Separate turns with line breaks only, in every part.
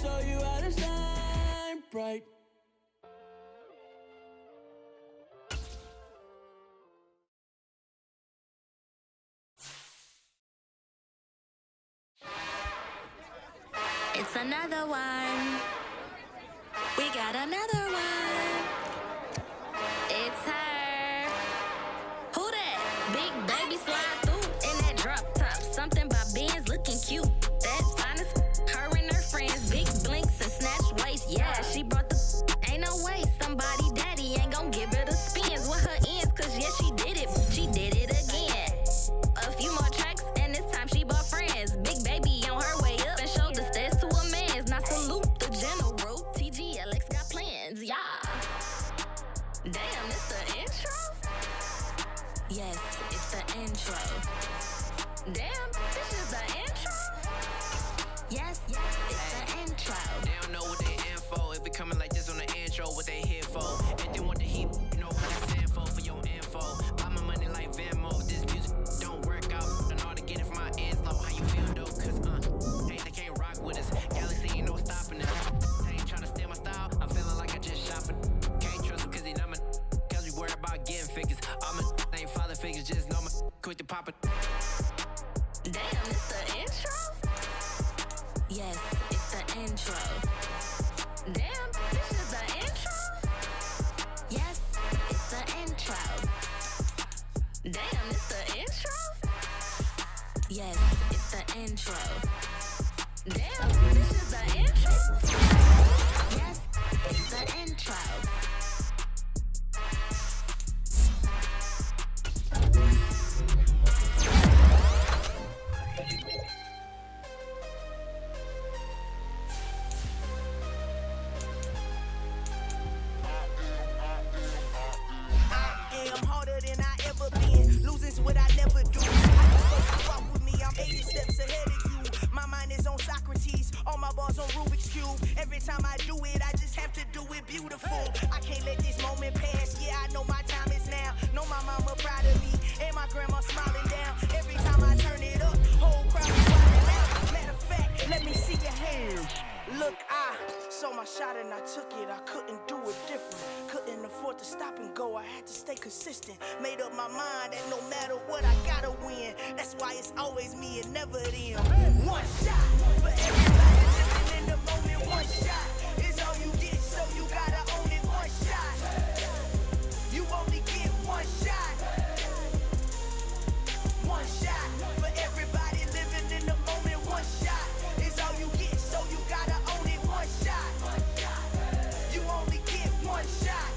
show you how to shine bright.
It's another one. We got another one. It's her. Who that? Big baby slide through in that drop top. Something by Benz looking cute. That's honest. Her and her friends, big blinks and snatch waist. Yeah, she brought the. Ain't no way somebody daddy ain't gon' give her the spins with her ends. Cause yeah, she did it. She did it again. A few more tracks and this time she bought friends. Big baby on her way up and showed the stairs to a man's. Now salute the general. TGLX got plans, yeah. Damn, it's the intro? Yes, it's the intro. Damn, this is the intro? Yes, it's the intro.
They don't know what they in for. If we coming like this on the intro, what they here for? And then what the heat, you know what they stand for your info. Buy my money like Venmo. This music don't work out. And all to get it from my ends low. How you feel though? Cause hey, they can't rock with us. Galaxy ain't no stopping us. They ain't tryna steal my style. I'm feeling like I just shot for. Can't trust them cause they not my. Cause we worry about getting figures. All my ain't father figures, just know my quick to pop it.
Damn, it's the intro? Yes, it's the intro. Damn, this is the intro? Yes, it's the intro. Damn, it's the intro? Yes, it's the intro. Damn, this is the intro? Yes, it's the intro.
What I never do. I just walk with me, I'm 80 steps ahead of you. My mind is on Socrates, all my bars on Rubik's Cube. Every time I do it, I just have to do it beautiful. I can't let this moment pass, yeah, I know my time is now. Know my mama proud of me, and my grandma smiling down. Every time I turn it up, whole crowd is wilding out. Matter of fact, let me see your hands. Look, I saw my shot and I took it. I couldn't do it different. Couldn't afford to stop and go. I had to stay consistent. Made up my mind that no matter what, I gotta win. That's why it's always me and never them. One shot for everybody living in the moment. One shot is all you get, so you gotta own it. One shot. You only get one shot. One shot for everybody living in the moment. One shot is all you get, so you gotta own it. One shot. You only get one shot.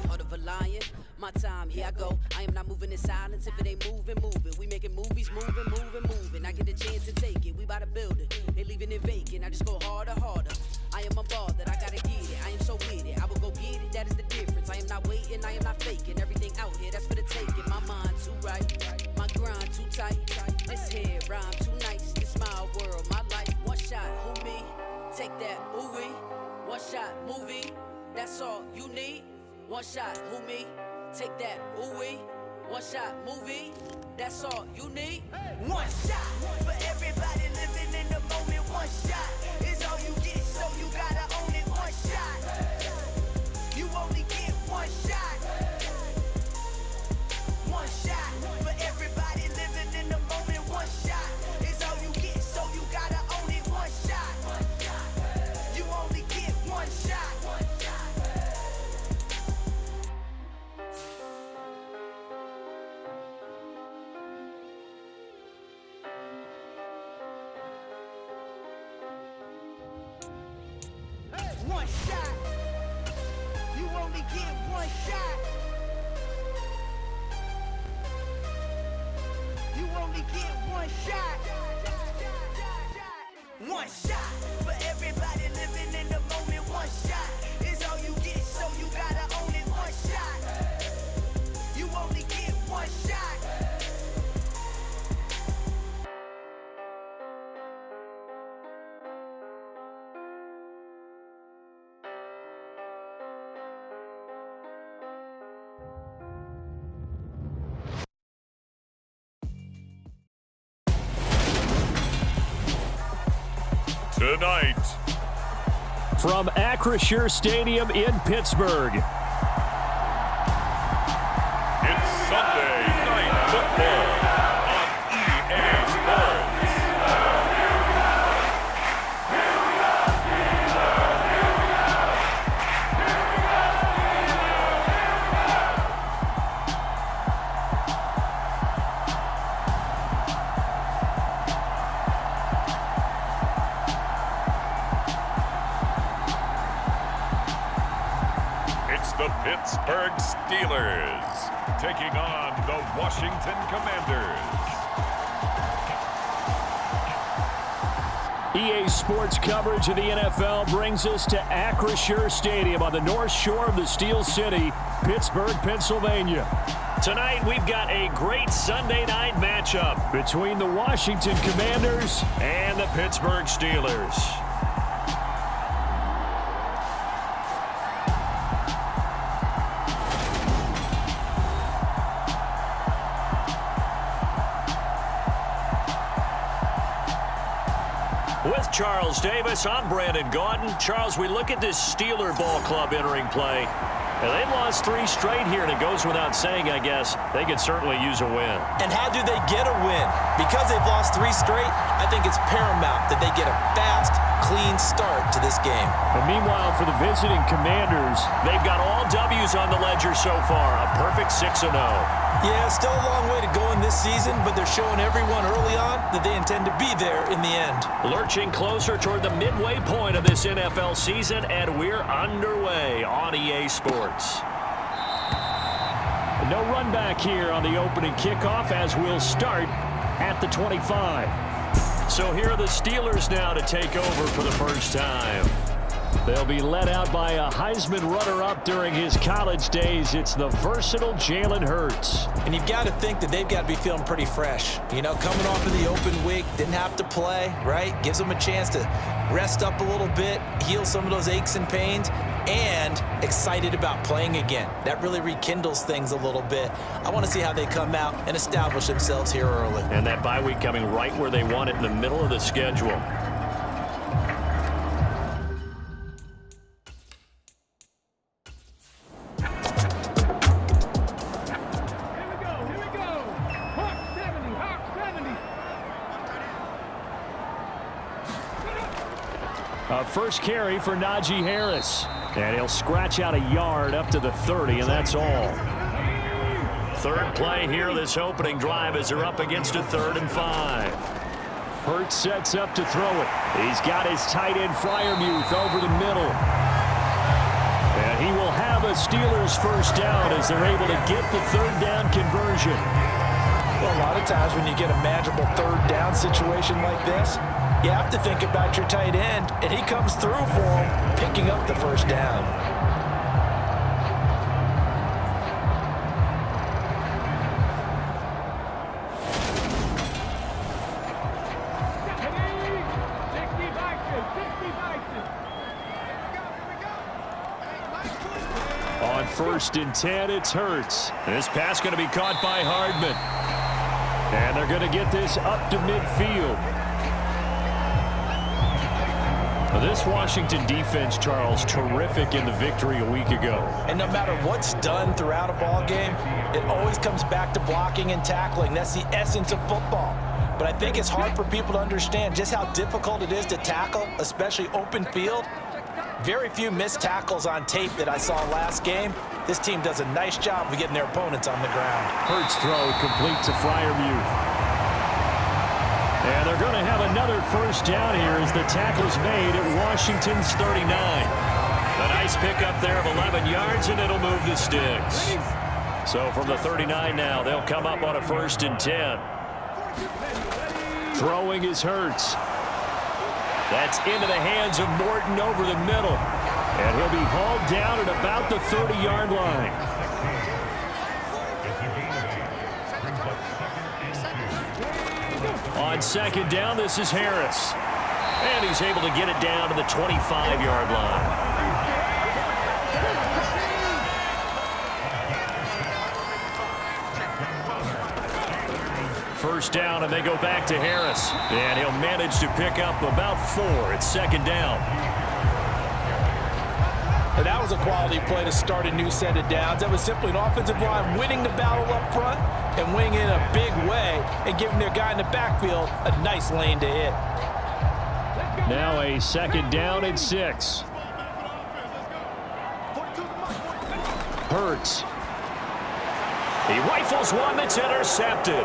Heart of a lion, my time, here I go. I am not moving in silence. If it ain't moving, moving. We making movies, moving. I get a chance to take it. We bout to build it. They leaving it vacant. I just go harder. I am a ball that I gotta get it. I am so with it. I will go get it. That is the difference. I am not waiting. I am not faking. Everything out here, that's for the taking. My mind too right. My grind too tight. This here rhyme too nice. This my world, my life. One shot, who me? Take that, ooh wee. One shot, movie. That's all you need. One shot, who me? Take that, ooh wee. One shot, movie. That's all you need.
One shot for everybody living in the moment. One shot is all you get, so you gotta own it. One shot. You only get one shot. One shot for everybody living in the moment. One shot is all you get, so you gotta own it. One shot. You only get one shot. One shot. You only get one shot. You only get one shot. One shot for everybody living in the moment. One shot is all you get, so you gotta own it. One shot. You only get one shot.
Tonight,
from Acrisure Stadium in Pittsburgh,
it's Sunday Night Football on EA Sports. The Pittsburgh Steelers taking on the Washington Commanders.
EA Sports coverage of the NFL brings us to Acrisure Stadium on the north shore of the Steel City, Pittsburgh, Pennsylvania. Tonight, we've got a great Sunday night matchup between the Washington Commanders and the Pittsburgh Steelers. With Charles Davis, I'm Brandon Gaudin. Charles, we look at this Steeler ball club entering play. And they've lost 3 straight here, and it goes without saying, I guess, they could certainly use a win.
And how do they get a win? Because they've lost 3 straight, I think it's paramount that they get a fast, clean start to this game.
And meanwhile, for the visiting Commanders, they've got all W's on the ledger so far, a perfect 6-0.
Yeah, still a long way to go in this season, but they're showing everyone early on that they intend to be there in the end.
Lurching closer toward the midway point of this NFL season, and we're underway on EA Sports. No run back here on the opening kickoff as we'll start at the 25. So here are the Steelers now to take over for the first time. They'll be led out by a Heisman runner-up during his college days. It's the versatile Jalen Hurts.
And you've got to think that they've got to be feeling pretty fresh. You know, coming off of the open week, didn't have to play, right? Gives them a chance to rest up a little bit, heal some of those aches and pains, and excited about playing again. That really rekindles things a little bit. I want to see how they come out and establish themselves here early.
And that bye week coming right where they want it in the middle of the schedule. First carry for Najee Harris. And he'll scratch out a yard up to the 30, and that's all. Third play here, this opening drive, as they're up against a 3rd and 5. Hurts sets up to throw it. He's got his tight end Freiermuth over the middle. And he will have a Steelers first down as they're able to get the 3rd down conversion.
Well, a lot of times when you get a manageable 3rd down situation like this, you have to think about your tight end, and he comes through for him, picking up the first down.
On 1st and 10, it's Hurts. This pass going to be caught by Hardman. And they're going to get this up to midfield. This Washington defense, Charles, terrific in the victory a week ago.
And no matter what's done throughout a ball game, it always comes back to blocking and tackling. That's the essence of football. But I think it's hard for people to understand just how difficult it is to tackle, especially open field. Very few missed tackles on tape that I saw last game. This team does a nice job of getting their opponents on the ground.
Hurts throw complete to Freiermuth. And they're going to have another first down here as the tackle's made at Washington's 39. A nice pickup there of 11 yards, and it'll move the sticks. So from the 39 now, they'll come up on a 1st and 10. Throwing is Hurts. That's into the hands of Morton over the middle. And he'll be hauled down at about the 30-yard line. On 2nd down, this is Harris. And he's able to get it down to the 25-yard line. first down, and they go back to Harris. And he'll manage to pick up about 4. It's second down.
And that was a quality play to start a new set of downs. That was simply an offensive line winning the battle up front and winning in a big way and giving their guy in the backfield a nice lane to hit.
Now a second down and 6. Hurts. He rifles one that's intercepted.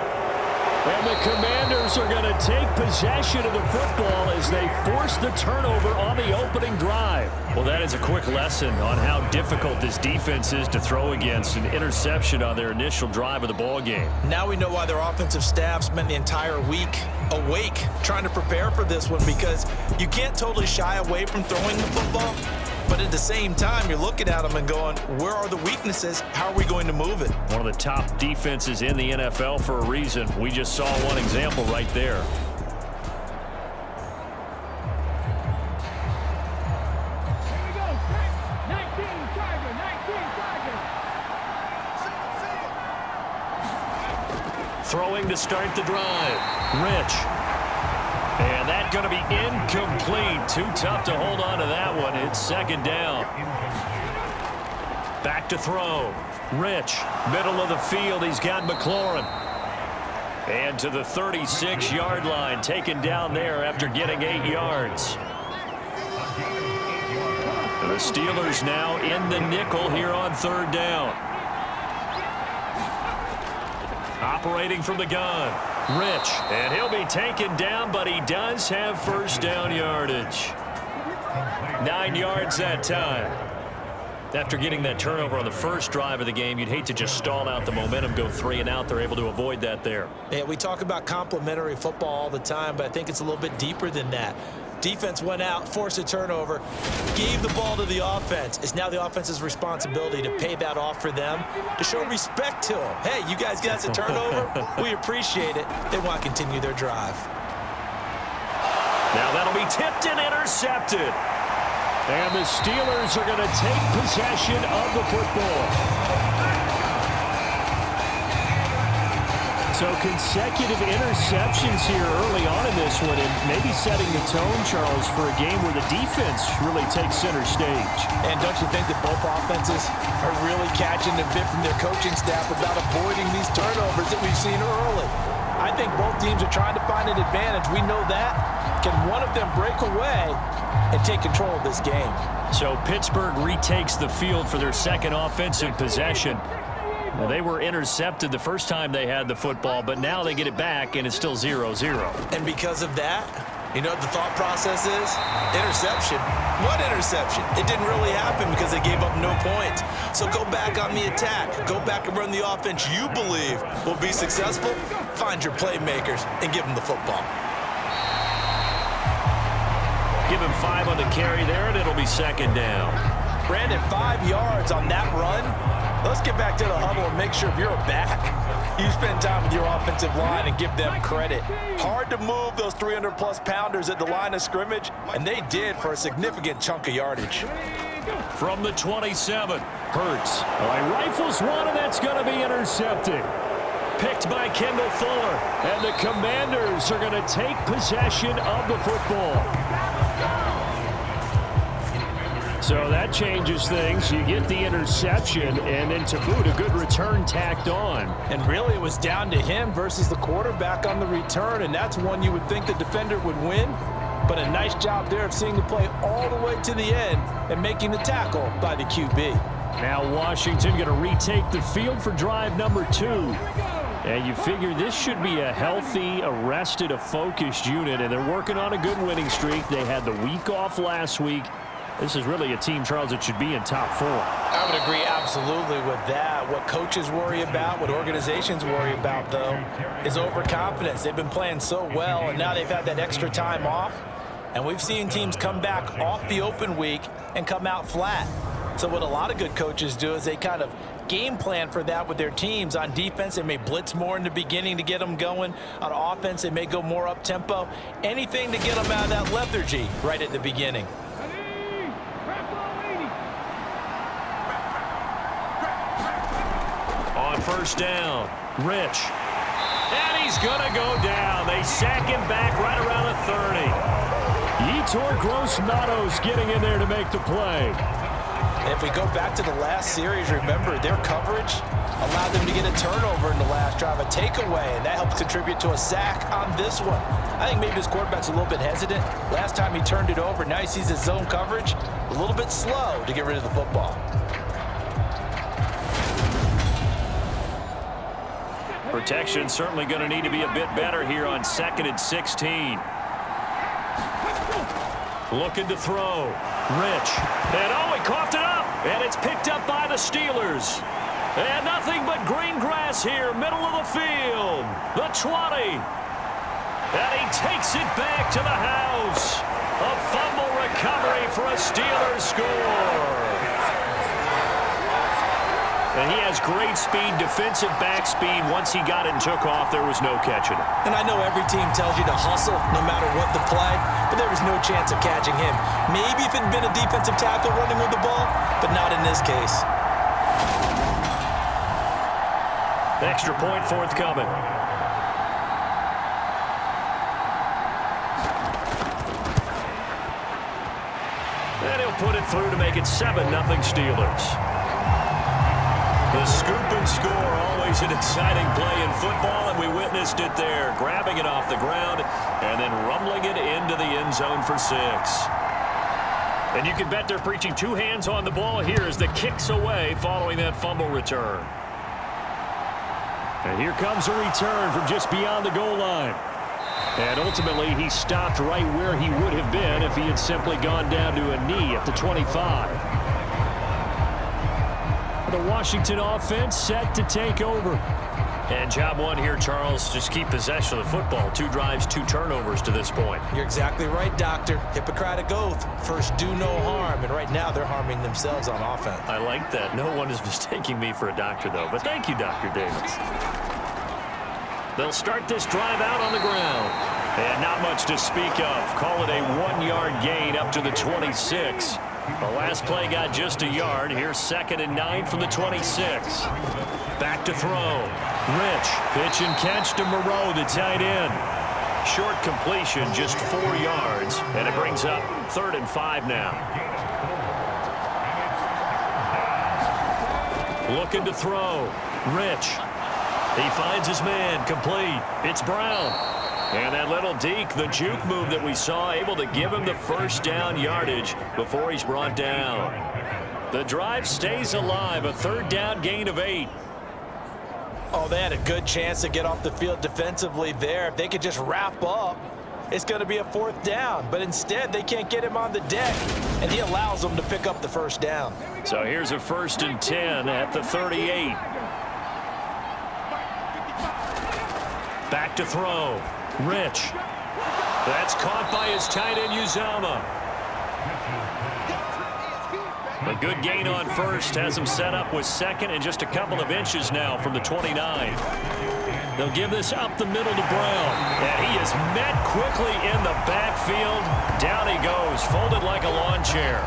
And the Commanders are going to take possession of the football as they force the turnover on the opening drive. Well, that is a quick lesson on how difficult this defense is to throw against. An interception on their initial drive of the ball game.
Now we know why their offensive staff spent the entire week awake trying to prepare for this one, because you can't totally shy away from throwing the football. But at the same time, you're looking at them and going, where are the weaknesses? How are we going to move it?
One of the top defenses in the NFL for a reason. We just saw one example right there. Throwing to start the drive. Rich. And that's going to be incomplete. Too tough to hold on to that one. It's second down. Back to throw. Rich. Middle of the field. He's got McLaurin. And to the 36-yard line. Taken down there after getting 8 yards. The Steelers now in the nickel here on third down. Operating from the gun. Rich, and he'll be taken down, but he does have first down yardage. 9 yards that time. After getting that turnover on the first drive of the game, you'd hate to just stall out the momentum, go 3 and out. They're able to avoid that there.
Yeah, we talk about complementary football all the time, but I think it's a little bit deeper than that. Defense went out, forced a turnover, gave the ball to the offense. It's now the offense's responsibility to pay that off for them, to show respect to them. Hey, you guys got us a turnover. We appreciate it. They want to continue their drive.
Now that'll be tipped and intercepted. And the Steelers are going to take possession of the football. So consecutive interceptions here early on in this one, and maybe setting the tone, Charles, for a game where the defense really takes center stage.
And don't you think that both offenses are really catching the bit from their coaching staff about avoiding these turnovers that we've seen early? I think both teams are trying to find an advantage. We know that. Can one of them break away and take control of this game?
So Pittsburgh retakes the field for their second offensive possession. Well, they were intercepted the first time they had the football, but now they get it back, and it's still 0-0.
And because of that, you know what the thought process is? Interception. What interception? It didn't really happen because they gave up no points. So go back on the attack. Go back and run the offense you believe will be successful. Find your playmakers and give them the football.
Give him 5 on the carry there, and it'll be second down.
Brandon, 5 yards on that run. Let's get back to the huddle and make sure if you're back, you spend time with your offensive line and give them credit. Hard to move those 300-plus pounders at the line of scrimmage, and they did for a significant chunk of yardage.
From the 27, Hurts. He rifles one, and that's going to be intercepted. Picked by Kendall Fuller, and the Commanders are going to take possession of the football. So that changes things. You get the interception, and then to boot, a good return tacked on.
And really, it was down to him versus the quarterback on the return, and that's one you would think the defender would win. But a nice job there of seeing the play all the way to the end and making the tackle by the QB.
Now Washington going to retake the field for drive number 2. And you figure this should be a healthy, a focused unit, and they're working on a good winning streak. They had the week off last week. This is really a team, Charles, that should be in top 4.
I would agree absolutely with that. What coaches worry about, what organizations worry about, though, is overconfidence. They've been playing so well, and now they've had that extra time off. And we've seen teams come back off the open week and come out flat. So what a lot of good coaches do is they kind of game plan for that with their teams. On defense, they may blitz more in the beginning to get them going. On offense, they may go more up-tempo. Anything to get them out of that lethargy right at the beginning.
On first down, Rich. And he's going to go down. They sack him back right around the 30. Yetur Gross-Matos getting in there to make the play.
And if we go back to the last series, remember, their coverage allowed them to get a turnover in the last drive, a takeaway, and that helps contribute to a sack on this one. I think maybe his quarterback's a little bit hesitant. Last time he turned it over, now he sees his zone coverage a little bit slow to get rid of the football.
Protection certainly going to need to be a bit better here on 2nd and 16. Looking to throw. Rich. And oh, he coughed it up. And it's picked up by the Steelers. And nothing but green grass here, middle of the field. The 20. And he takes it back to the house. A fumble recovery for a Steelers score. And he has great speed, defensive back speed. Once he got it and took off, there was no catching it.
And I know every team tells you to hustle no matter what the play, but there was no chance of catching him. Maybe if it had been a defensive tackle running with the ball, but not in this case.
Extra point forthcoming. And he'll put it through to make it 7-0 Steelers. The scoop and score, always an exciting play in football, and we witnessed it there, grabbing it off the ground and then rumbling it into the end zone for 6. And you can bet they're preaching 2 hands on the ball here as the kick's away following that fumble return. And here comes a return from just beyond the goal line. And ultimately, he stopped right where he would have been if he had simply gone down to a knee at the 25. The Washington offense set to take over. And job one here, Charles, just keep possession of the football. 2 drives, 2 turnovers to this point.
You're exactly right, Doctor. Hippocratic oath. First, do no harm. And right now, they're harming themselves on offense.
I like that. No one is mistaking me for a doctor, though. But thank you, Dr. Davis. They'll start this drive out on the ground. And not much to speak of. Call it a 1-yard gain up to the 26. The last play got just a yard. Here's 2nd and 9 from the 26. Back to throw. Rich. Pitch and catch to Moreau, the tight end. Short completion, just 4 yards. And it brings up 3rd and 5 now. Looking to throw. Rich. He finds his man. Complete. It's Brown. And that little deke, the juke move that we saw, able to give him the first down yardage before he's brought down. The drive stays alive, a 3rd down gain of 8.
Oh, they had a good chance to get off the field defensively there. If they could just wrap up, it's going to be a 4th down. But instead, they can't get him on the deck, and he allows them to pick up the first down.
So here's a 1st and 10 at the 38. Back to throw. Rich. That's caught by his tight end, Uzomah. A good gain on 1st has him set up with 2nd and just a couple of inches now from the 29. They'll give this up the middle to Brown. And he is met quickly in the backfield. Down he goes, folded like a lawn chair.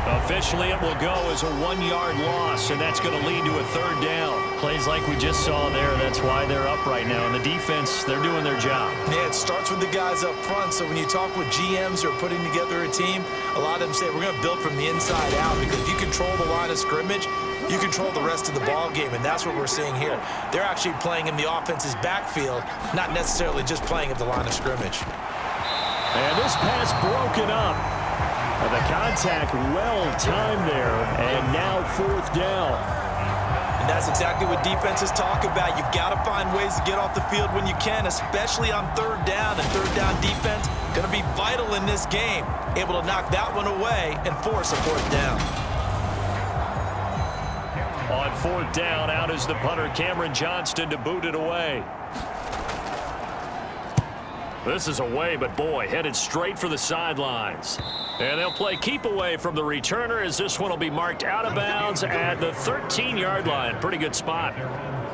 Officially, it will go as a 1-yard loss, and that's going to lead to a 3rd down. Plays like we just saw there, that's why they're up right now. And the defense, they're doing their job.
Yeah, it starts with the guys up front. So when you talk with GMs who are putting together a team, a lot of them say, we're going to build from the inside out, because if you control the line of scrimmage, you control the rest of the ball game, and that's what we're seeing here. They're actually playing in the offense's backfield, not necessarily just playing at the line of scrimmage.
And this pass broken up. And the contact well timed there, and now 4th down.
And that's exactly what defenses talk about. You've got to find ways to get off the field when you can, especially on 3rd down. And 3rd down defense going to be vital in this game. Able to knock that one away and force a 4th down.
On 4th down, out is the punter, Cameron Johnston, to boot it away. This is away, but boy, headed straight for the sidelines. And they'll play keep away from the returner as this one will be marked out of bounds at the 13-yard line. Pretty good spot.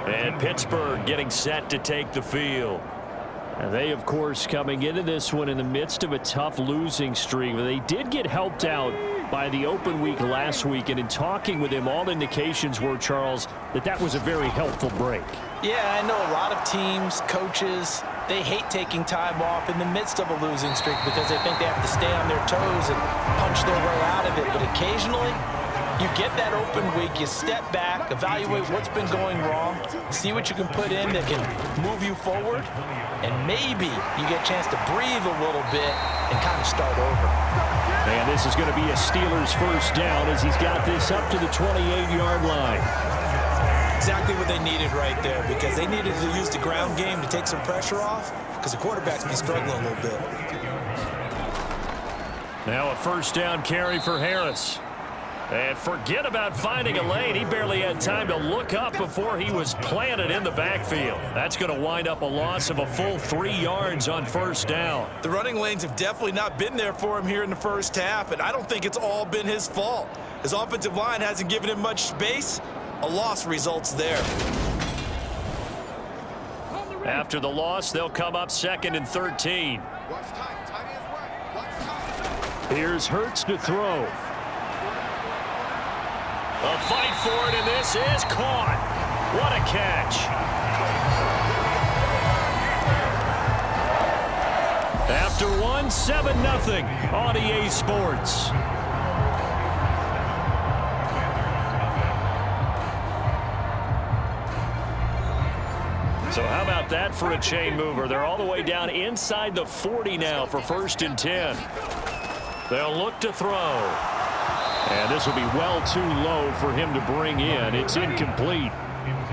And Pittsburgh getting set to take the field. And they, of course, coming into this one in the midst of a tough losing streak. They did get helped out by the open week last week, and in talking with him, all indications were, Charles, that was a very helpful break.
Yeah, I know a lot of teams, coaches, they hate taking time off in the midst of a losing streak because they think they have to stay on their toes and punch their way out of it. But occasionally, you get that open week, you step back, evaluate what's been going wrong, see what you can put in that can move you forward, and maybe you get a chance to breathe a little bit and kind of start over.
And this is going to be a Steelers first down as he's got this up to the 28-yard line.
Exactly what they needed right there, because they needed to use the ground game to take some pressure off because the quarterback's been struggling a little bit.
Now a first down carry for Harris. And forget about finding a lane. He barely had time to look up before he was planted in the backfield. That's going to wind up a loss of a full 3 yards on first down.
The running lanes have definitely not been there for him here in the first half, and I don't think it's all been his fault. His offensive line hasn't given him much space. A loss results there.
After the loss, they'll come up 2nd and 13. Here's Hurts to throw. A fight for it, and this is caught. What a catch. After one, 7-0 on EA Sports. So how about that for a chain mover? They're all the way down inside the 40 now for 1st and 10. They'll look to throw. And this will be well too low for him to bring in. It's incomplete.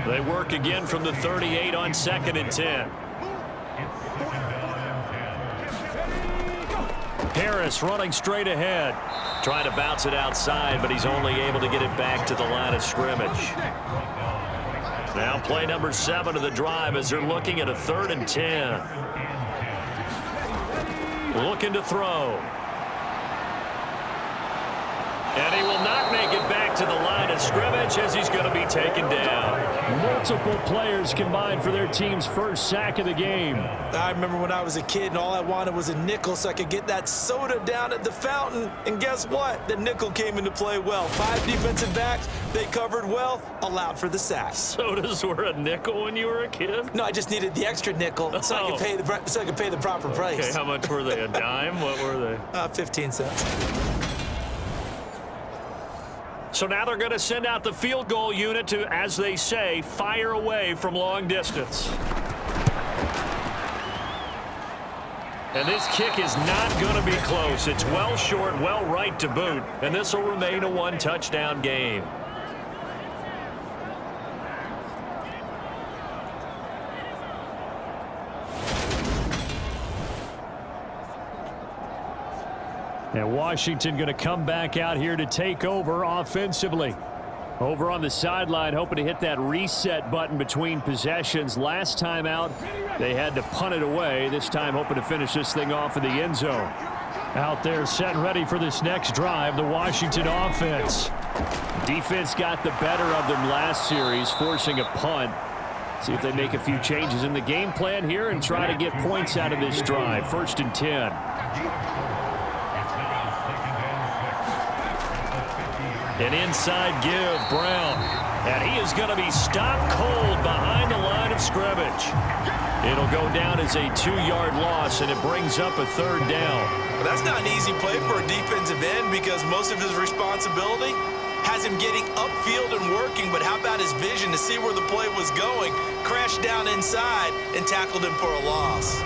They work again from the 38 on 2nd and 10. Harris running straight ahead. Trying to bounce it outside, but he's only able to get it back to the line of scrimmage. Now play number 7 of the drive as they're looking at a 3rd and 10. Looking to throw. And he will not make it back to the line of scrimmage as he's going to be taken down. Multiple players combined for their team's first sack of the game.
I remember when I was a kid and all I wanted was a nickel so I could get that soda down at the fountain. And guess what? The nickel came into play well. 5 defensive backs, they covered well, allowed for the sack.
Sodas were a nickel when you were a kid?
No, I just needed the extra nickel so I could pay the proper price.
Okay, how much were they? A dime? What were they?
15 cents.
So now they're going to send out the field goal unit to, as they say, fire away from long distance. And this kick is not going to be close. It's well short, well right to boot. And this will remain a 1-touchdown game. And Washington going to come back out here to take over offensively. Over on the sideline, hoping to hit that reset button between possessions. Last time out, they had to punt it away. This time, hoping to finish this thing off in the end zone. Out there, set and ready for this next drive, the Washington offense. Defense got the better of them last series, forcing a punt. See if they make a few changes in the game plan here and try to get points out of this drive. 1st and 10. An inside give, Brown. And he is going to be stopped cold behind the line of scrimmage. It'll go down as a 2-yard loss, and it brings up a 3rd down.
Well, that's not an easy play for a defensive end because most of his responsibility has him getting upfield and working, but how about his vision to see where the play was going, crashed down inside, and tackled him for a loss.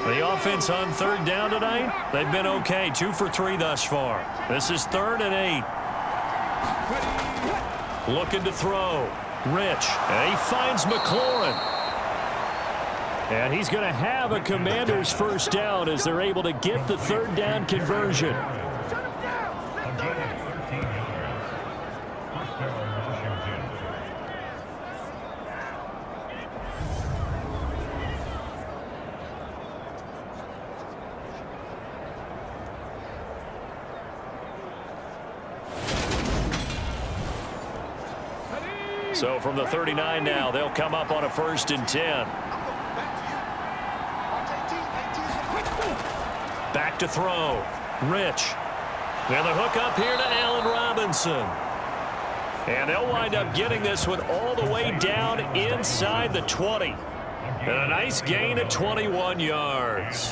The offense on 3rd down tonight, they've been okay. 2 for 3 thus far. This is 3rd and 8. Looking to throw. Rich. And he finds McLaurin. And he's going to have a Commander's first down as they're able to get the 3rd down conversion. So from the 39 now, they'll come up on a 1st and 10. Back to throw. Rich. And the hook up here to Allen Robinson. And they'll wind up getting this one all the way down inside the 20. And a nice gain of 21 yards.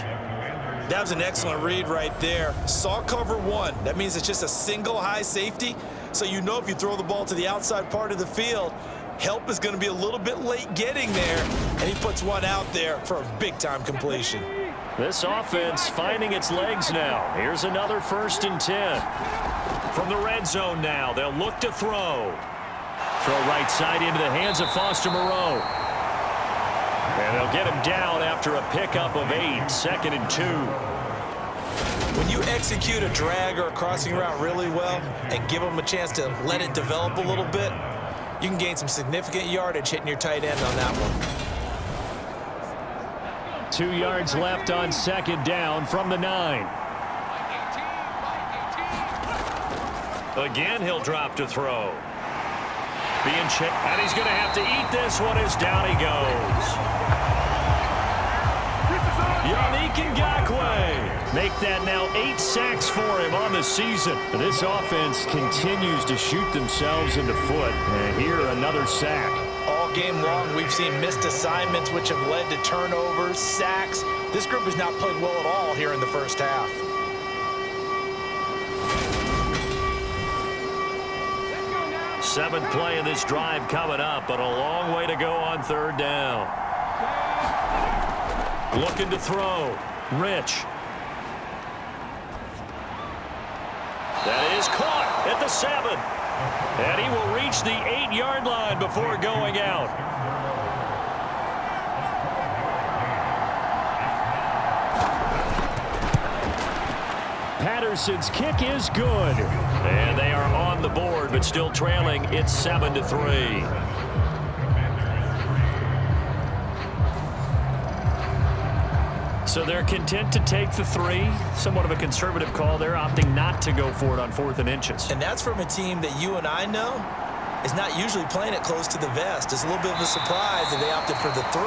That was an excellent read right there. Saw cover 1. That means it's just a single high safety. So you know if you throw the ball to the outside part of the field, help is going to be a little bit late getting there. And he puts one out there for a big-time completion.
This offense finding its legs now. Here's another 1st and 10. From the red zone now, they'll look to throw. Throw right side into the hands of Foster Moreau. And they'll get him down after a pickup of 8, 2nd and 2.
When you execute a drag or a crossing route really well and give them a chance to let it develop a little bit, you can gain some significant yardage hitting your tight end on that one.
2 yards left on 2nd down from the 9. Again, he'll drop to throw. And he's going to have to eat this one as down he goes. Yannick Ngakoue make that now 8 sacks for him on the season. This offense continues to shoot themselves in the foot. And here, another sack.
All game long, we've seen missed assignments which have led to turnovers, sacks. This group has not played well at all here in the first half.
Seventh play of this drive coming up, but a long way to go on 3rd down. Looking to throw. Rich. That is caught at the 7. And he will reach the 8-yard line before going out. Patterson's kick is good. And they are on the board, but still trailing. It's 7-3. So they're content to take the 3. Somewhat of a conservative call. They're opting not to go for it on 4th and inches.
And that's from a team that you and I know is not usually playing it close to the vest. It's a little bit of a surprise that they opted for the 3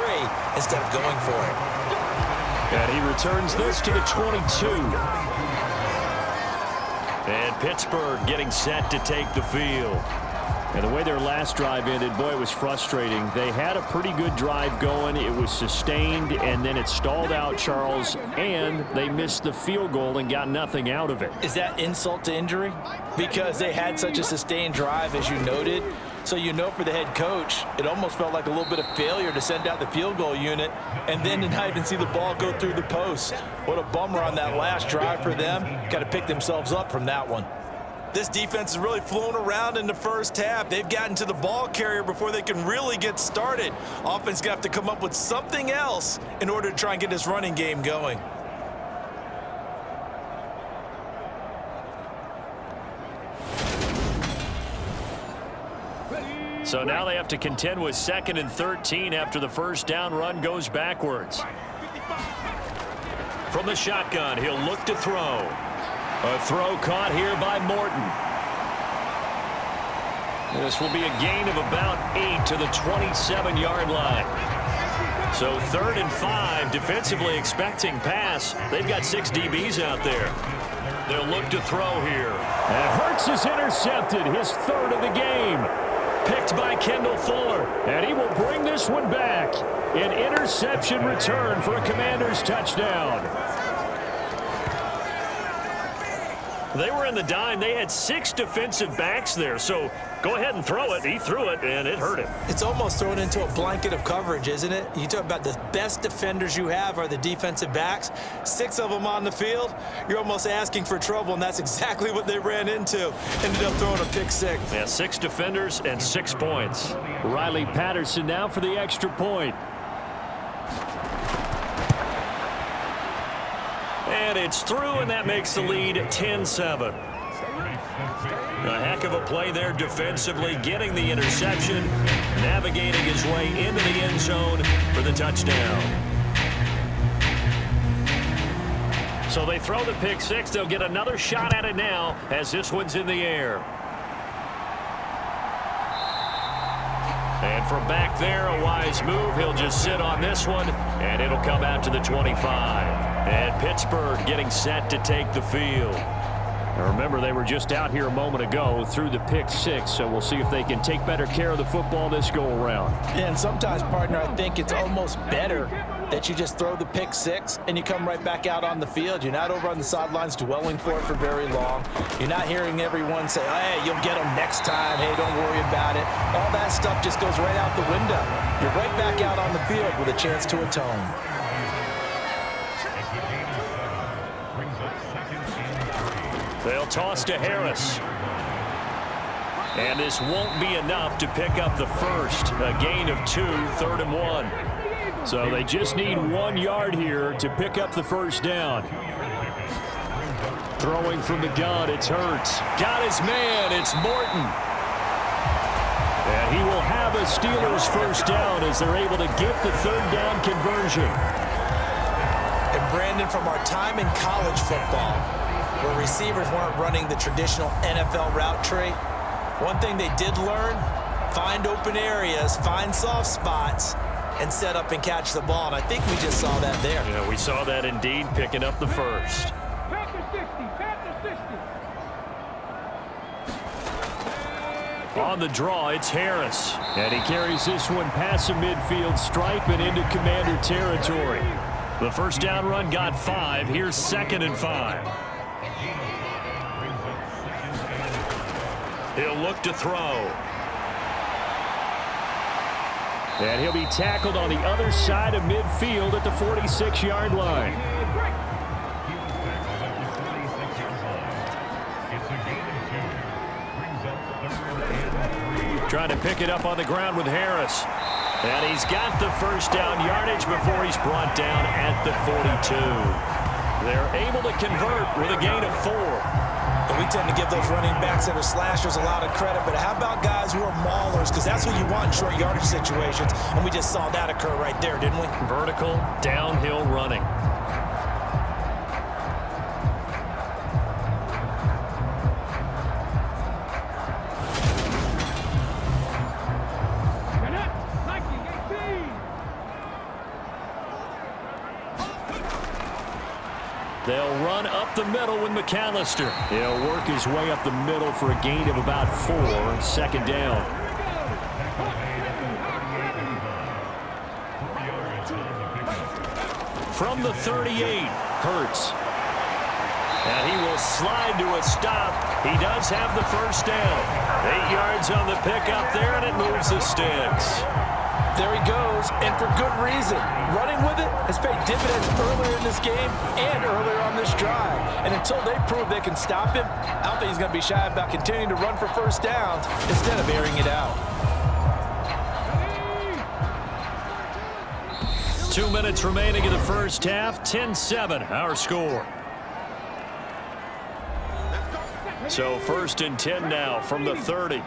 instead of going for it.
And he returns this to the 22. And Pittsburgh getting set to take the field. And the way their last drive ended, boy, it was frustrating. They had a pretty good drive going. It was sustained, and then it stalled out, Charles, and they missed the field goal and got nothing out of it.
Is that insult to injury? Because they had such a sustained drive, as you noted. So you know for the head coach, it almost felt like a little bit of failure to send out the field goal unit and then to not even see the ball go through the post. What a bummer on that last drive for them. Got to pick themselves up from that one. This defense has really flown around in the first half. They've gotten to the ball carrier before they can really get started. Offense going to have to come up with something else in order to try and get this running game going.
So now they have to contend with 2nd and 13 after the first down run goes backwards. From the shotgun, he'll look to throw. A throw caught here by Morton. This will be a gain of about 8 to the 27-yard line. So 3rd and 5, defensively expecting pass. They've got 6 DBs out there. They'll look to throw here. And Hurts is intercepted, his 3rd of the game. Picked by Kendall Fuller. And he will bring this one back. An interception return for a Commanders touchdown. They were in the dime. They had 6 defensive backs there. So go ahead and throw it. He threw it, and it hurt him.
It's almost thrown into a blanket of coverage, isn't it? You talk about the best defenders you have are the defensive backs. 6 of them on the field. You're almost asking for trouble, and that's exactly what they ran into. Ended up throwing a pick 6.
Yeah, 6 defenders and 6 points. Riley Patterson now for the extra point. And it's through, and that makes the lead 10-7. A heck of a play there defensively, getting the interception, navigating his way into the end zone for the touchdown. So they throw the pick 6. They'll get another shot at it now as this one's in the air. from back there, a wise move. He'll just sit on this one, and it'll come out to the 25. And Pittsburgh getting set to take the field. Now remember, they were just out here a moment ago through the pick 6, so we'll see if they can take better care of the football this go-around.
Yeah, and sometimes, partner, I think it's almost better that you just throw the pick 6 and you come right back out on the field. You're not over on the sidelines dwelling for it for very long. You're not hearing everyone say, hey, you'll get them next time. Hey, don't worry about it. All that stuff just goes right out the window. You're right back out on the field with a chance to atone.
They'll toss to Harris. And this won't be enough to pick up the first. A gain of 2, 3rd and 1. So they just need 1 yard here to pick up the first down. Throwing from the gun, it's Hurts. Got his man, it's Morton. And he will have a Steelers first down as they're able to get the 3rd down conversion.
And Brandon, from our time in college football, where receivers weren't running the traditional NFL route tree, one thing they did learn, find open areas, find soft spots, and set up and catch the ball. And I think we just saw that there.
Yeah, we saw that indeed, picking up the first. On the draw, it's Harris. And he carries this one past the midfield stripe and into Commander territory. The first down run got 5. Here's 2nd and 5. He'll look to throw. And he'll be tackled on the other side of midfield at the 46-yard line. Trying to pick it up on the ground with Harris. And he's got the first down yardage before he's brought down at the 42. They're able to convert with a gain of 4.
And we tend to give those running backs that are slashers a lot of credit, but how about guys who are maulers? Because that's what you want in short yardage situations, and we just saw that occur right there, didn't we?
Vertical, downhill running. They'll run up the middle with McAllister. He'll work his way up the middle for a gain of about 4. 2nd down. From the 38, Hurts. And he will slide to a stop. He does have the first down. 8 yards on the pickup there, and it moves the sticks.
There he goes, and for good reason. Running with it has paid dividends earlier in this game and earlier on this drive. And until they prove they can stop him, I don't think he's going to be shy about continuing to run for first downs instead of airing it out.
2 minutes remaining in the first half. 10-7, our score. So 1st and 10 now from the 30.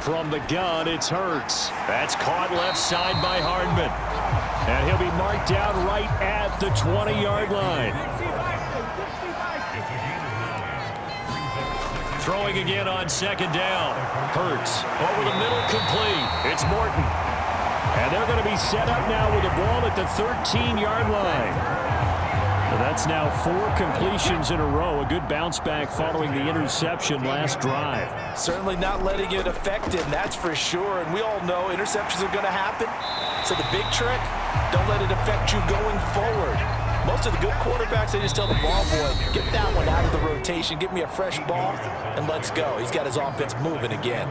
From the gun, it's Hurts. That's caught left side by Hardman. And he'll be marked down right at the 20-yard line. Throwing again on 2nd down. Hurts over the middle, complete. It's Morton. And they're going to be set up now with the ball at the 13-yard line. That's now 4 completions in a row. A good bounce back following the interception last drive.
Certainly not letting it affect him, that's for sure. And we all know interceptions are going to happen. So the big trick, don't let it affect you going forward. Most of the good quarterbacks, they just tell the ball boy, get that one out of the rotation, give me a fresh ball, and let's go. He's got his offense moving again.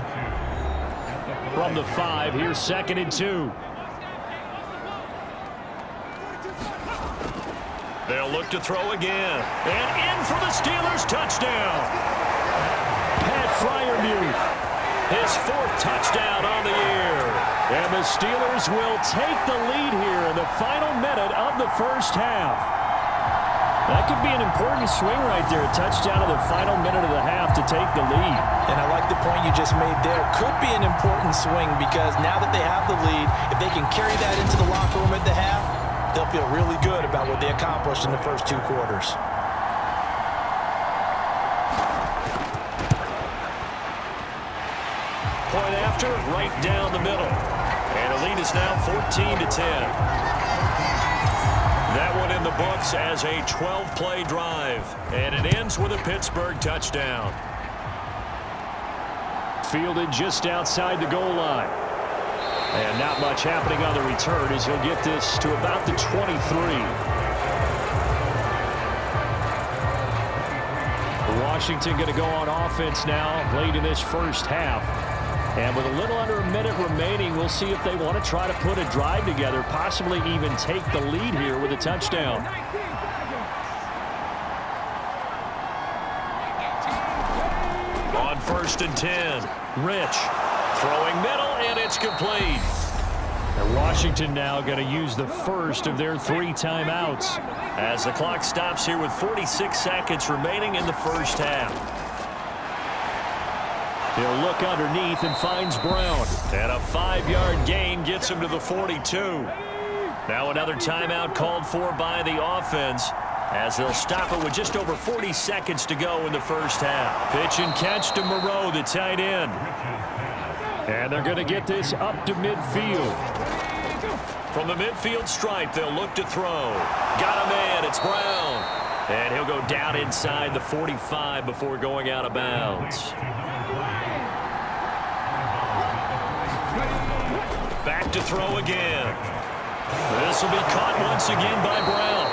From the 5, here's 2nd and 2. They'll look to throw again. And in for the Steelers touchdown. Pat Freiermuth, his 4th touchdown on the year. And the Steelers will take the lead here in the final minute of the first half. That could be an important swing right there. A touchdown in the final minute of the half to take the lead.
And I like the point you just made there. Could be an important swing because now that they have the lead, if they can carry that into the locker room at the half, they'll feel really good about what they accomplished in the first 2 quarters.
2-point after, right down the middle. And the lead is now 14-10. That one in the books as a 12-play drive. And it ends with a Pittsburgh touchdown. Fielded just outside the goal line. And not much happening on the return as he'll get this to about the 23. Washington going to go on offense now late in this first half. And with a little under a minute remaining, we'll see if they want to try to put a drive together, possibly even take the lead here with a touchdown. On 1st and 10, Rich throwing middle, and it's complete. And Washington now going to use the first of their 3 timeouts as the clock stops here with 46 seconds remaining in the first half. He'll look underneath and finds Brown. And a 5-yard gain gets him to the 42. Now another timeout called for by the offense as they'll stop it with just over 40 seconds to go in the first half. Pitch and catch to Moreau, the tight end. And they're going to get this up to midfield. From the midfield stripe, they'll look to throw. Got a man, it's Brown. And he'll go down inside the 45 before going out of bounds. Back to throw again. This will be caught once again by Brown.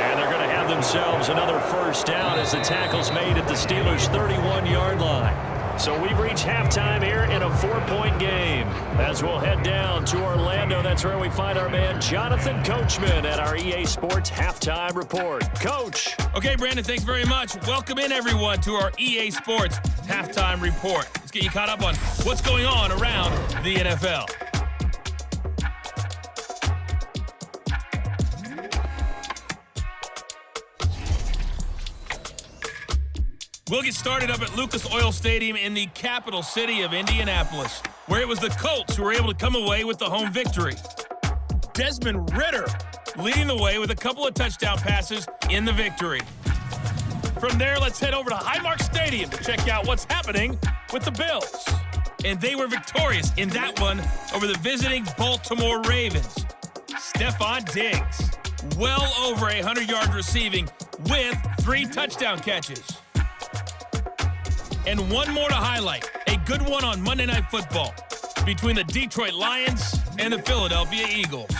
And they're going to have themselves another first down as the tackle's made at the Steelers' 31-yard line. So we've reached halftime here in a 4-point game. As we'll head down to Orlando, that's where we find our man Jonathan Coachman at our EA Sports Halftime Report. Coach.
Okay, Brandon, thanks very much. Welcome in, everyone, to our EA Sports Halftime Report. Let's get you caught up on what's going on around the NFL. We'll get started up at Lucas Oil Stadium in the capital city of Indianapolis, where it was the Colts who were able to come away with the home victory. Desmond Ridder leading the way with a couple of touchdown passes in the victory. From there, let's head over to Highmark Stadium to check out what's happening with the Bills. And they were victorious in that one over the visiting Baltimore Ravens. Stephon Diggs, well over 100 yards receiving with 3 touchdown catches. And one more to highlight, a good one on Monday Night Football between the Detroit Lions and the Philadelphia Eagles.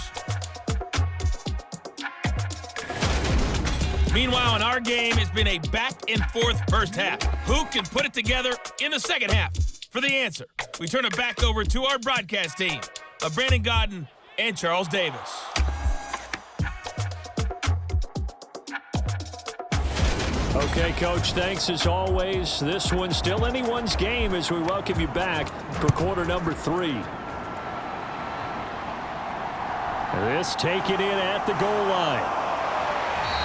Meanwhile, in our game, it's been a back-and-forth first half. Who can put it together in the second half? For the answer, we turn it back over to our broadcast team of Brandon Godden and Charles Davis.
Okay, Coach, thanks as always. This one's still anyone's game as we welcome you back for quarter number 3. This taken in at the goal line.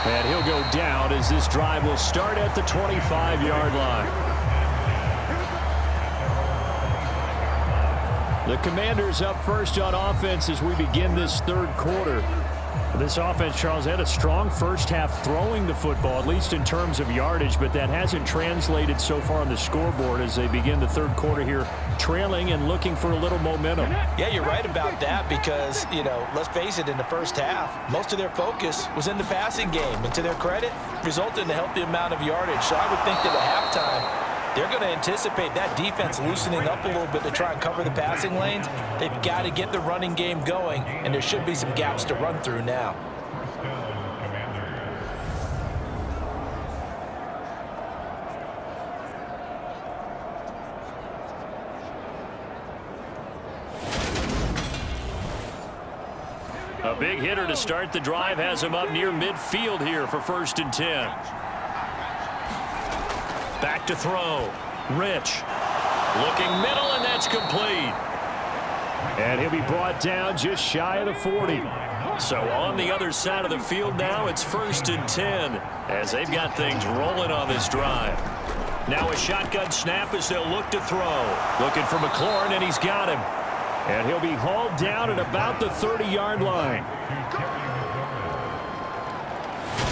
And he'll go down as this drive will start at the 25-yard line. The Commanders up first on offense as we begin this third quarter. This offense, Charles, had a strong first half throwing the football, at least in terms of yardage, but that hasn't translated so far on the scoreboard as they begin the third quarter here, trailing and looking for a little momentum.
Yeah, you're right about that because, let's face it, in the first half, most of their focus was in the passing game, and to their credit, resulted in a healthy amount of yardage. So I would think that at halftime, they're going to anticipate that defense loosening up a little bit to try and cover the passing lanes. They've got to get the running game going, and there should be some gaps to run through now.
A big hitter to start the drive has him up near midfield here for 1st and 10. Back to throw. Rich. Looking middle, and that's complete. And he'll be brought down just shy of the 40. So on the other side of the field now, it's 1st and 10 as they've got things rolling on this drive. Now a shotgun snap as they'll look to throw. Looking for McLaurin, and he's got him. And he'll be hauled down at about the 30-yard line.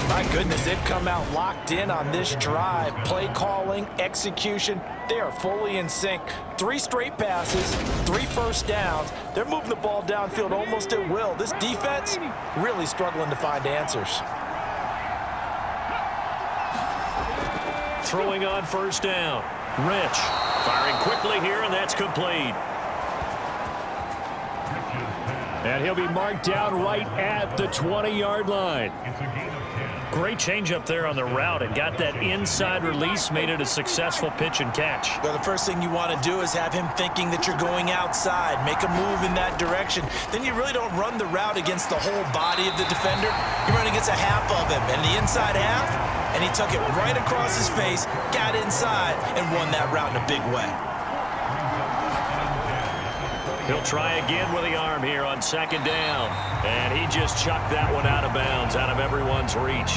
My goodness, they've come out locked in on this drive. Play calling, execution, they are fully in sync. 3 straight passes, 3 first downs. They're moving the ball downfield almost at will. This defense really struggling to find answers.
Throwing on first down. Rich firing quickly here, and that's complete. And he'll be marked down right at the 20-yard line. Great change up there on the route and got that inside release, made it a successful pitch and catch.
Well, the first thing you want to do is have him thinking that you're going outside, make a move in that direction. Then you really don't run the route against the whole body of the defender. You run against a half of him, and the inside half, and he took it right across his face, got inside, and won that route in a big way.
He'll try again with the arm here on second down. And he just chucked that one out of bounds, out of everyone's reach.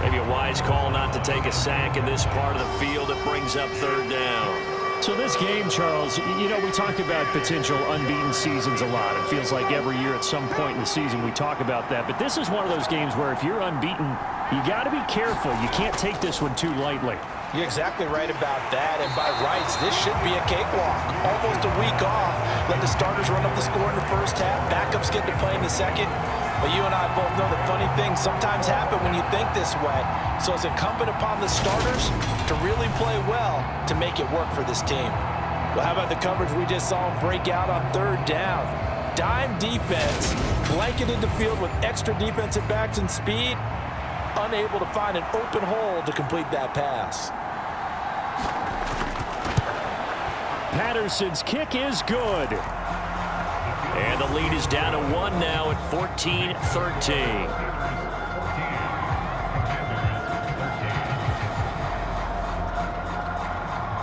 Maybe a wise call not to take a sack in this part of the field. It brings up third down.
So this game, Charles, you know, we talk about potential unbeaten seasons a lot. It feels like every year at some point in the season we talk about that. But this is one of those games where if you're unbeaten, you got to be careful. You can't take this one too lightly.
You're exactly right about that, and by rights, this should be a cakewalk. Almost a week off. Let the starters run up the score in the first half. Backups get to play in the second. But you and I both know the funny things sometimes happen when you think this way. So it's incumbent upon the starters to really play well to make it work for this team. Well, how about the coverage we just saw him break out on third down? Dime defense, blanketed the field with extra defensive backs and speed, unable to find an open hole to complete that pass.
Patterson's kick is good.
And the lead is down to 1 now at 14-13.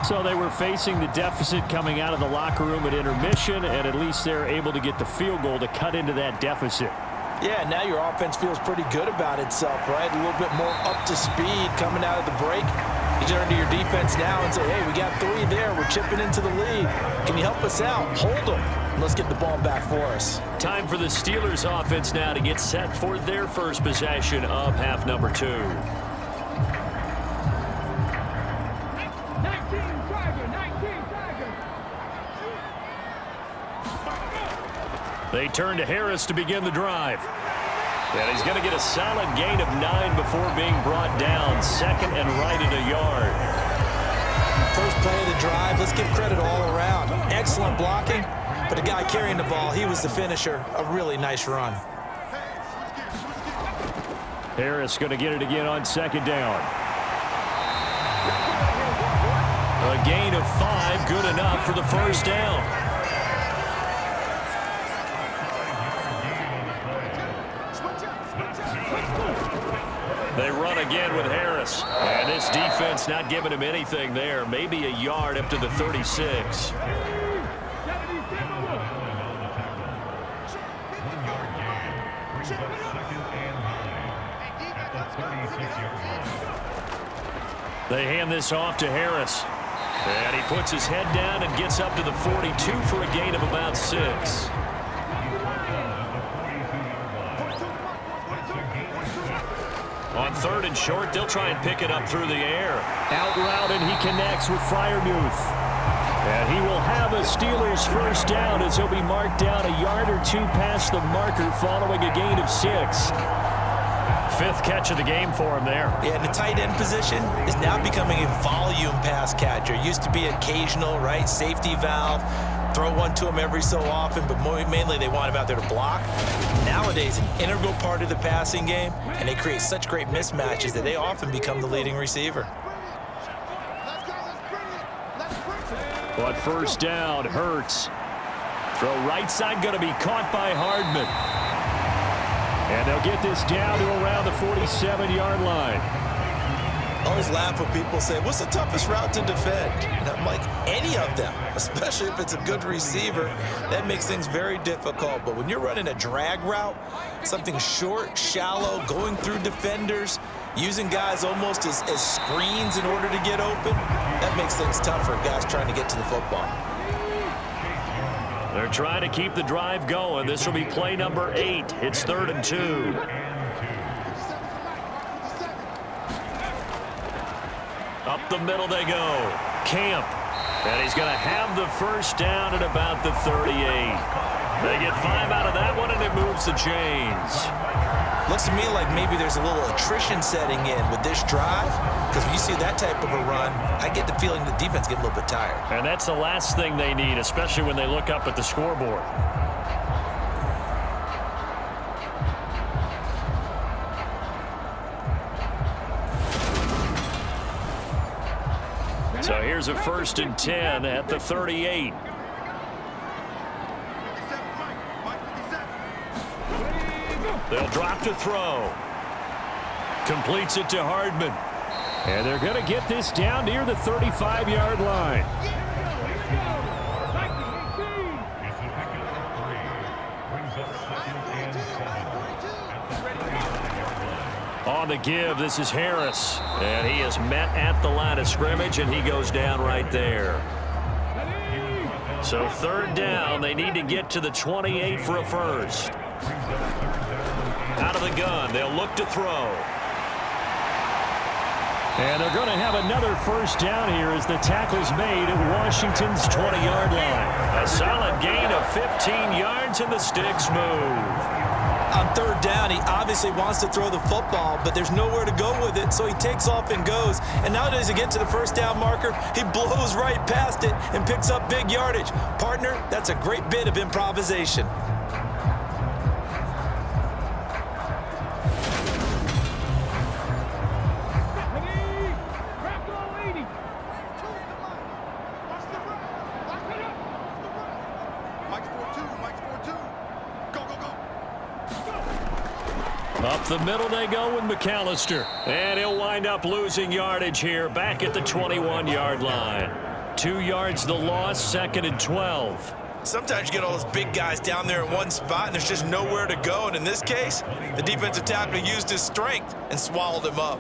So they were facing the deficit coming out of the locker room at intermission, and at least they're able to get the field goal to cut into that deficit.
Yeah, now your offense feels pretty good about itself, right? A little bit more up to speed coming out of the break. You turn to your defense now and say, hey, we got 3 there. We're chipping into the lead. Can you help us out? Hold them. Let's get the ball back for us.
Time for the Steelers offense now to get set for their first possession of half number 2. They turn to Harris to begin the drive. And he's going to get a solid gain of 9 before being brought down. Second and right at a yard.
First play of the drive, let's give credit all around. Excellent blocking, but the guy carrying the ball, he was the finisher. A really nice run.
Harris going to get it again on second down.
A gain of 5, good enough for the first down. They run again with Harris. And this defense not giving him anything there. Maybe a yard up to the 36. They hand this off to Harris. And he puts his head down and gets up to the 42 for a gain of about 6. On third and short, they'll try and pick it up through the air.
Out route, and he connects with Freiermuth. And he will have a Steelers first down as he'll be marked down a yard or 2 past the marker following a gain of 6. 5th catch of the game for him there.
Yeah, and the tight end position is now becoming a volume pass catcher. Used to be occasional, right? Safety valve. Throw one to him every so often, but mainly they want him out there to block. Nowadays, an integral part of the passing game, and they create such great mismatches that they often become the leading receiver.
But first down, Hurts. Throw right side, going to be caught by Hardman. And they'll get this down to around the 47-yard line.
I always laugh when people say, what's the toughest route to defend? And I'm like, any of them, especially if it's a good receiver. That makes things very difficult. But when you're running a drag route, something short, shallow, going through defenders, using guys almost as screens in order to get open, that makes things tough for guys trying to get to the football.
They're trying to keep the drive going. This will be play number 8. It's 3rd and 2. Up the middle they go. Camp. And he's going to have the first down at about the 38. They get 5 out of that one, and it moves the chains.
Looks to me like maybe there's a little attrition setting in with this drive, because when you see that type of a run, I get the feeling the defense get a little bit tired.
And that's the last thing they need, especially when they look up at the scoreboard. So here's a 1st and 10 at the 38. They'll drop to throw. Completes it to Hardman.
And they're going to get this down near the 35-yard line. On the give, this is Harris. And he is met at the line of scrimmage, and he goes down right there. So 3rd down, they need to get to the 28 for a first. Out of the gun, they'll look to throw. And they're going to have another first down here as the tackle's made at Washington's 20-yard line. A solid gain of 15 yards, and the sticks move.
On 3rd down, he obviously wants to throw the football, but there's nowhere to go with it, so he takes off and goes. And now as he gets to the first down marker, he blows right past it and picks up big yardage. Partner, that's a great bit of improvisation.
Up the middle they go with McAllister.
And he'll wind up losing yardage here back at the 21-yard line.
2 yards the loss, 2nd and 12.
Sometimes you get all those big guys down there in one spot, and there's just nowhere to go. And in this case, the defensive tackle used his strength and swallowed him up.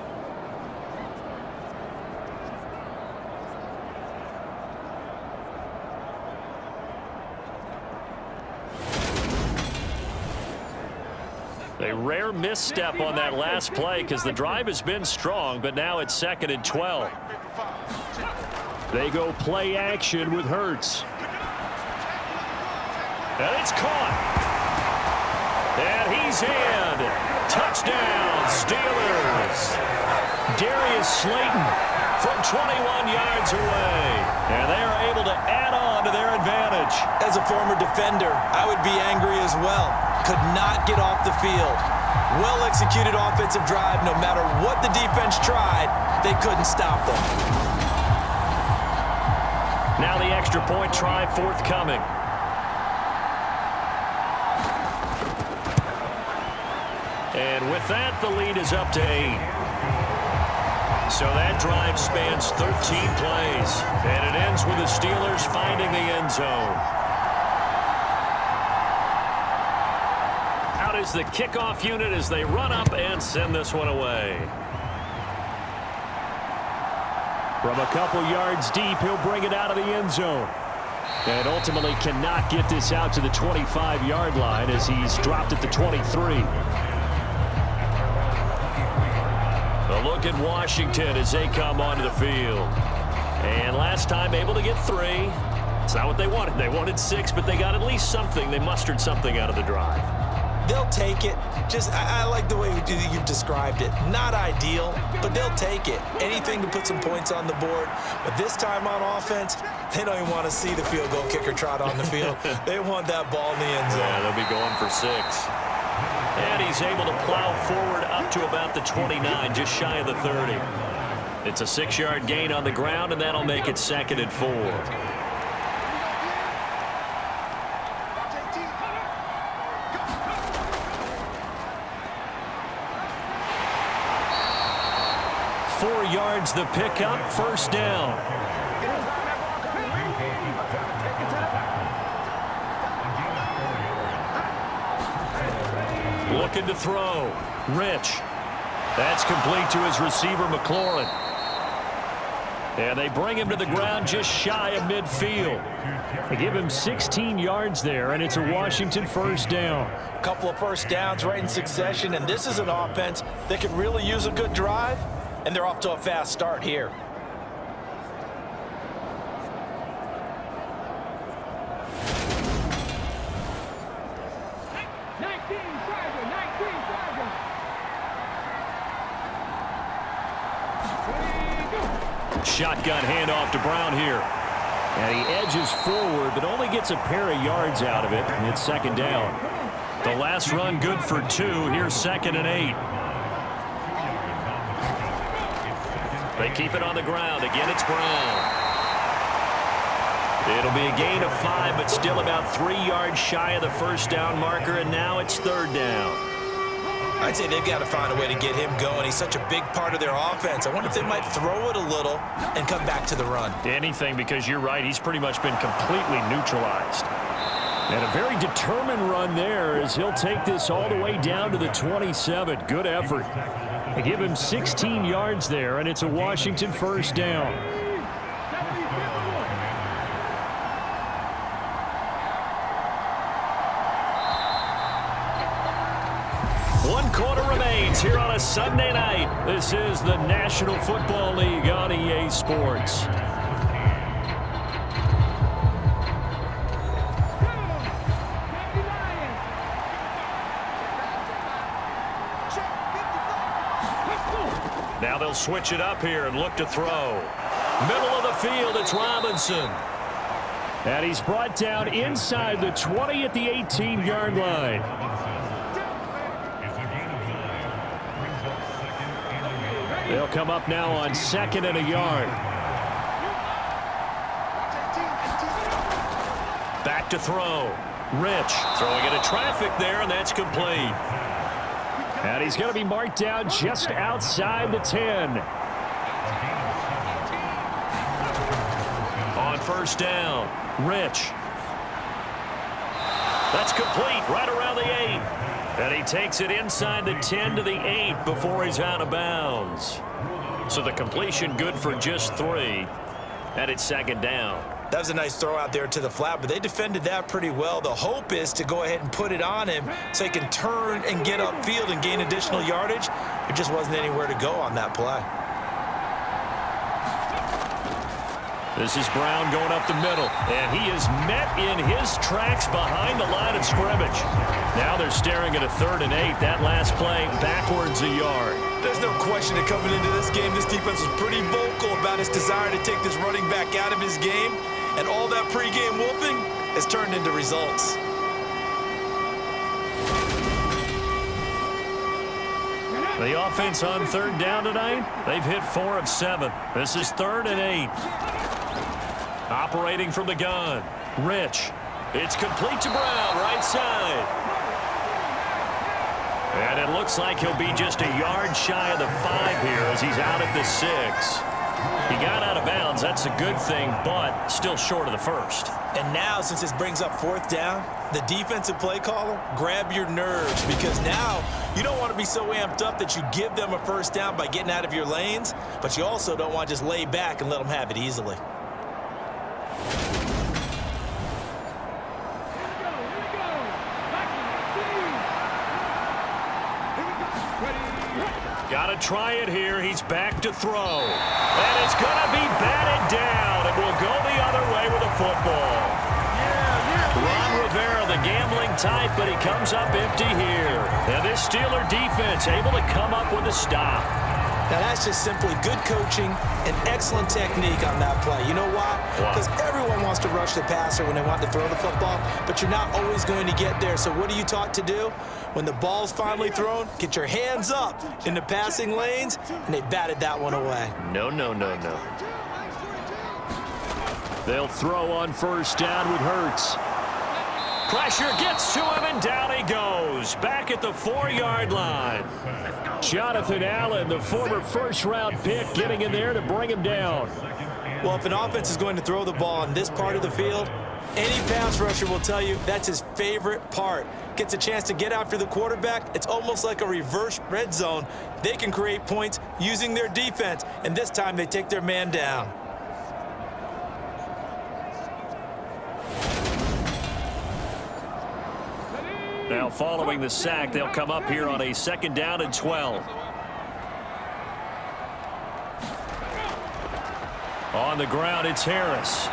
A rare misstep on that last play because the drive has been strong, but now it's 2nd and 12.
They go play action with Hurts.
And it's caught. And he's in. Touchdown, Steelers.
Darius Slayton
from 21 yards away. And they are able to add on to their advantage.
As a former defender, I would be angry as well. Could not get off the field. Well-executed offensive drive. No matter what the defense tried, they couldn't stop them.
Now the extra point try forthcoming. And with that, the lead is up to 8. So that drive spans 13 plays. And it ends with the Steelers finding the end zone. Out is the kickoff unit as they run up and send this one away.
From a couple yards deep, he'll bring it out of the end zone. And ultimately cannot get this out to the 25-yard line as he's dropped at the 23. A look at Washington as they come onto the field. And last time able to get 3. It's not what they wanted. They wanted 6, but they got at least something. They mustered something out of the drive.
They'll take it. I like the way you've described it. Not ideal, but they'll take it. Anything to put some points on the board. But this time on offense, they don't even want to see the field goal kicker trot on the field. They want that ball in the end zone.
Yeah, they'll be going for 6. And he's able to plow forward up to about the 29, just shy of the 30. It's a 6-yard gain on the ground, and that'll make it 2nd and 4. Yards the pickup, first down. Looking to throw. Rich. That's complete to his receiver, McLaurin. And they bring him to the ground just shy of midfield.
They give him 16 yards there, and it's a Washington first down.
A couple of first downs right in succession, and this is an offense that could really use a good drive. And they're off to a fast start here.
Shotgun handoff to Brown here.
And he edges forward, but only gets a pair of yards out of it, and it's second down.
The last run good for 2. Here's 2nd and 8. They keep it on the ground. Again, it's Brown. It'll be a gain of 5, but still about 3 yards shy of the first down marker, and now it's 3rd down.
I'd say they've got to find a way to get him going. He's such a big part of their offense. I wonder if they might throw it a little and come back to the run.
Anything, because you're right. He's pretty much been completely neutralized.
And a very determined run there as he'll take this all the way down to the 27. Good effort. They give him 16 yards there, and it's a Washington first down. One quarter remains here on a Sunday night. This is the National Football League on EA Sports. Now they'll switch it up here and look to throw. Middle of the field, it's Robinson. And he's brought down inside the 20 at the 18-yard line. They'll come up now on 2nd and a yard. Back to throw. Rich throwing into traffic there, and that's complete. And he's going to be marked down just outside the 10. On first down, Rich. That's complete right around the 8. And he takes it inside the 10 to the 8 before he's out of bounds. So the completion good for just 3. And it's 2nd down.
That was a nice throw out there to the flat, but they defended that pretty well. The hope is to go ahead and put it on him so he can turn and get upfield and gain additional yardage. There just wasn't anywhere to go on that play.
This is Brown going up the middle, and he is met in his tracks behind the line of scrimmage. Now they're staring at a 3rd and 8. That last play backwards a yard.
There's no question that coming into this game, this defense was pretty vocal about its desire to take this running back out of his game, and all that pregame wolfing has turned into results.
The offense on 3rd down tonight, they've hit 4 of 7. This is 3rd and 8. Operating from the gun, Rich. It's complete to Brown, right side. And it looks like he'll be just a yard shy of the 5 here as he's out at the 6. He got out of bounds. That's a good thing, but still short of the 1st.
And now, since this brings up 4th down, the defensive play caller, grab your nerves, because now you don't want to be so amped up that you give them a 1st down by getting out of your lanes, but you also don't want to just lay back and let them have it easily.
Got to try it here. He's back to throw. And it's going to be batted down. It will go the other way with the football. Ron Rivera, the gambling type, but he comes up empty here. And this Steeler defense able to come up with a stop.
Now, that's just simply good coaching and excellent technique on that play. You know why? Because everyone wants to rush the passer when they want to throw the football, but you're not always going to get there. So what are you taught to do? When the ball's finally thrown, get your hands up in the passing lanes, and they batted that one away.
No.
They'll throw on 1st down with Hurts. Pressure gets to him, and down he goes. Back at the 4-yard line. Jonathan Allen, the former 1st-round pick, getting in there to bring him down.
Well, if an offense is going to throw the ball on this part of the field, any pass rusher will tell you that's his favorite part. Gets a chance to get after the quarterback. It's almost like a reverse red zone. They can create points using their defense, and this time they take their man down.
Now following the sack, they'll come up here on a 2nd down and 12. On the ground, it's Harris.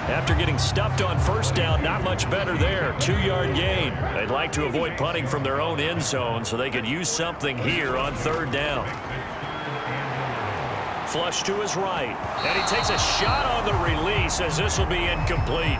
After getting stuffed on 1st down, not much better there. 2-yard gain. They'd like to avoid punting from their own end zone so they could use something here on 3rd down.
Flush to his right. And he takes a shot on the release as this will be incomplete.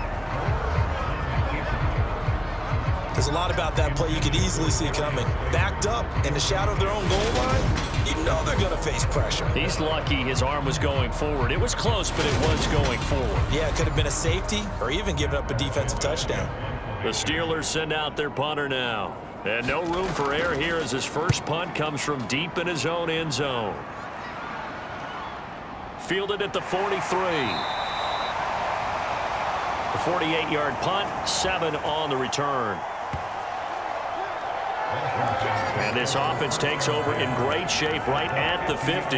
There's a lot about that play you could easily see coming. Backed up in the shadow of their own goal line, you know they're going to face pressure.
He's lucky his arm was going forward. It was close, but it was going forward.
Yeah, it could have been a safety or even given up a defensive touchdown.
The Steelers send out their punter now. And no room for error here as his first punt comes from deep in his own end zone. Fielded at the 43. The 48-yard punt, 7 on the return. And this offense takes over in great shape right at the 50,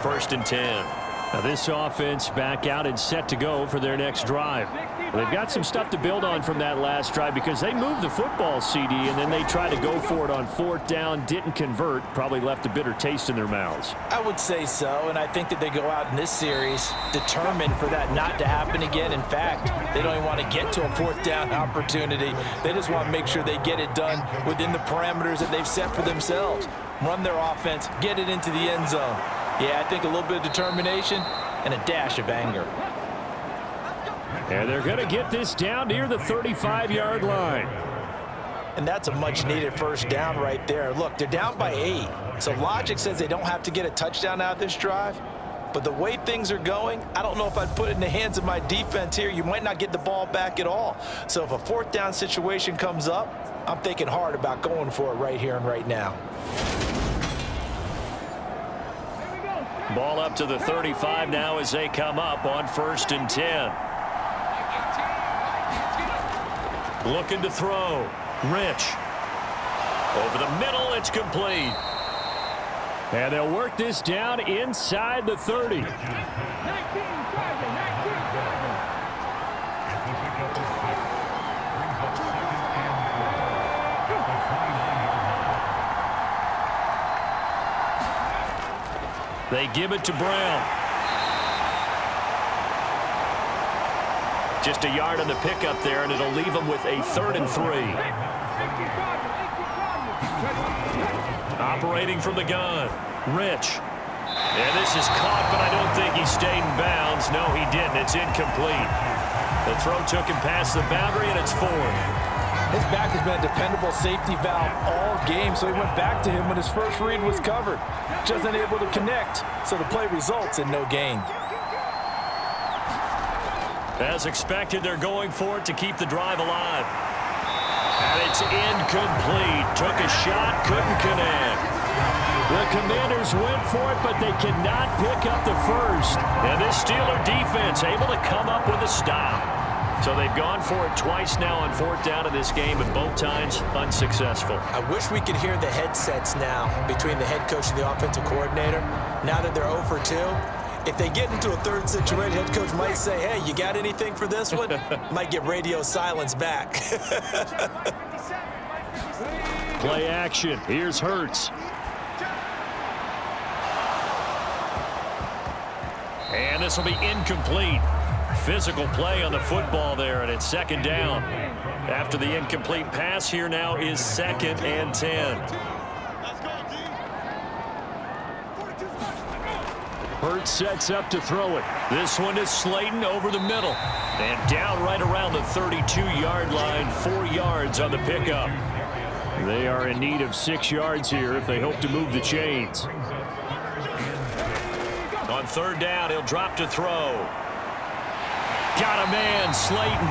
1st and 10.
Now this offense back out and set to go for their next drive. Well, they've got some stuff to build on from that last drive because they moved the football, CD, and then they tried to go for it on 4th down, didn't convert, probably left a bitter taste in their mouths.
I would say so, and I think that they go out in this series determined for that not to happen again. In fact, they don't even want to get to a 4th down opportunity. They just want to make sure they get it done within the parameters that they've set for themselves. Run their offense, get it into the end zone. Yeah, I think a little bit of determination and a dash of anger.
And they're going to get this down near the 35-yard line.
And that's a much-needed first down right there. Look, they're down by 8. So logic says they don't have to get a touchdown out of this drive. But the way things are going, I don't know if I'd put it in the hands of my defense here. You might not get the ball back at all. So if a 4th down situation comes up, I'm thinking hard about going for it right here and right now.
Ball up to the 35 now as they come up on 1st and 10. Looking to throw. Rich. Over the middle, it's complete.
And they'll work this down inside the 30.
They give it to Brown. Just a yard on the pickup there, and it'll leave them with a 3rd and 3. Operating from the gun, Rich. And this is caught, but I don't think he stayed in bounds. No, he didn't. It's incomplete. The throw took him past the boundary, and it's 4th.
His back has been a dependable safety valve all game, so he went back to him when his first read was covered. Just unable to connect, so the play results in no gain.
As expected, they're going for it to keep the drive alive. And it's incomplete. Took a shot, couldn't connect.
The Commanders went for it, but they cannot pick up the first.
And this Steeler defense able to come up with a stop. So they've gone for it twice now on 4th down in this game, and both times unsuccessful.
I wish we could hear the headsets now between the head coach and the offensive coordinator. Now that they're 0 for 2, if they get into a 3rd situation, head coach might say, hey, you got anything for this one? Might get radio silence back.
Play action. Here's Hurts.
And this will be incomplete. Physical play on the football there, and it's 2nd down. After the incomplete pass, here now is 2nd and 10.
Hurts sets up to throw it.
This one is Slayton over the middle. And down right around the 32-yard line, 4 yards on the pickup.
They are in need of 6 yards here if they hope to move the chains.
On 3rd down, he'll drop to throw. Got a man, Slayton.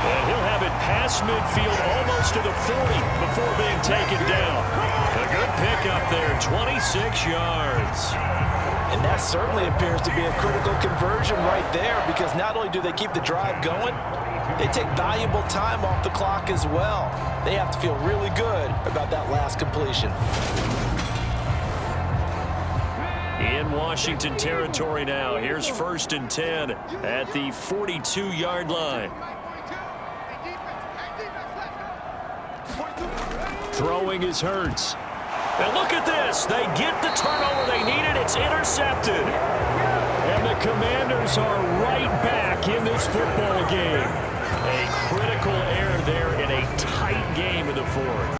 And he'll have it past midfield almost to the 40 before being taken down. A good pickup there, 26 yards.
And that certainly appears to be a critical conversion right there, because not only do they keep the drive going, they take valuable time off the clock as well. They have to feel really good about that last completion.
In Washington territory now. Here's 1st and 10 at the 42-yard line.
Throwing is Hurts.
And look at this. They get the turnover they needed. It's intercepted.
And the Commanders are right back in this football game.
A critical error there in a tight game in the 4th.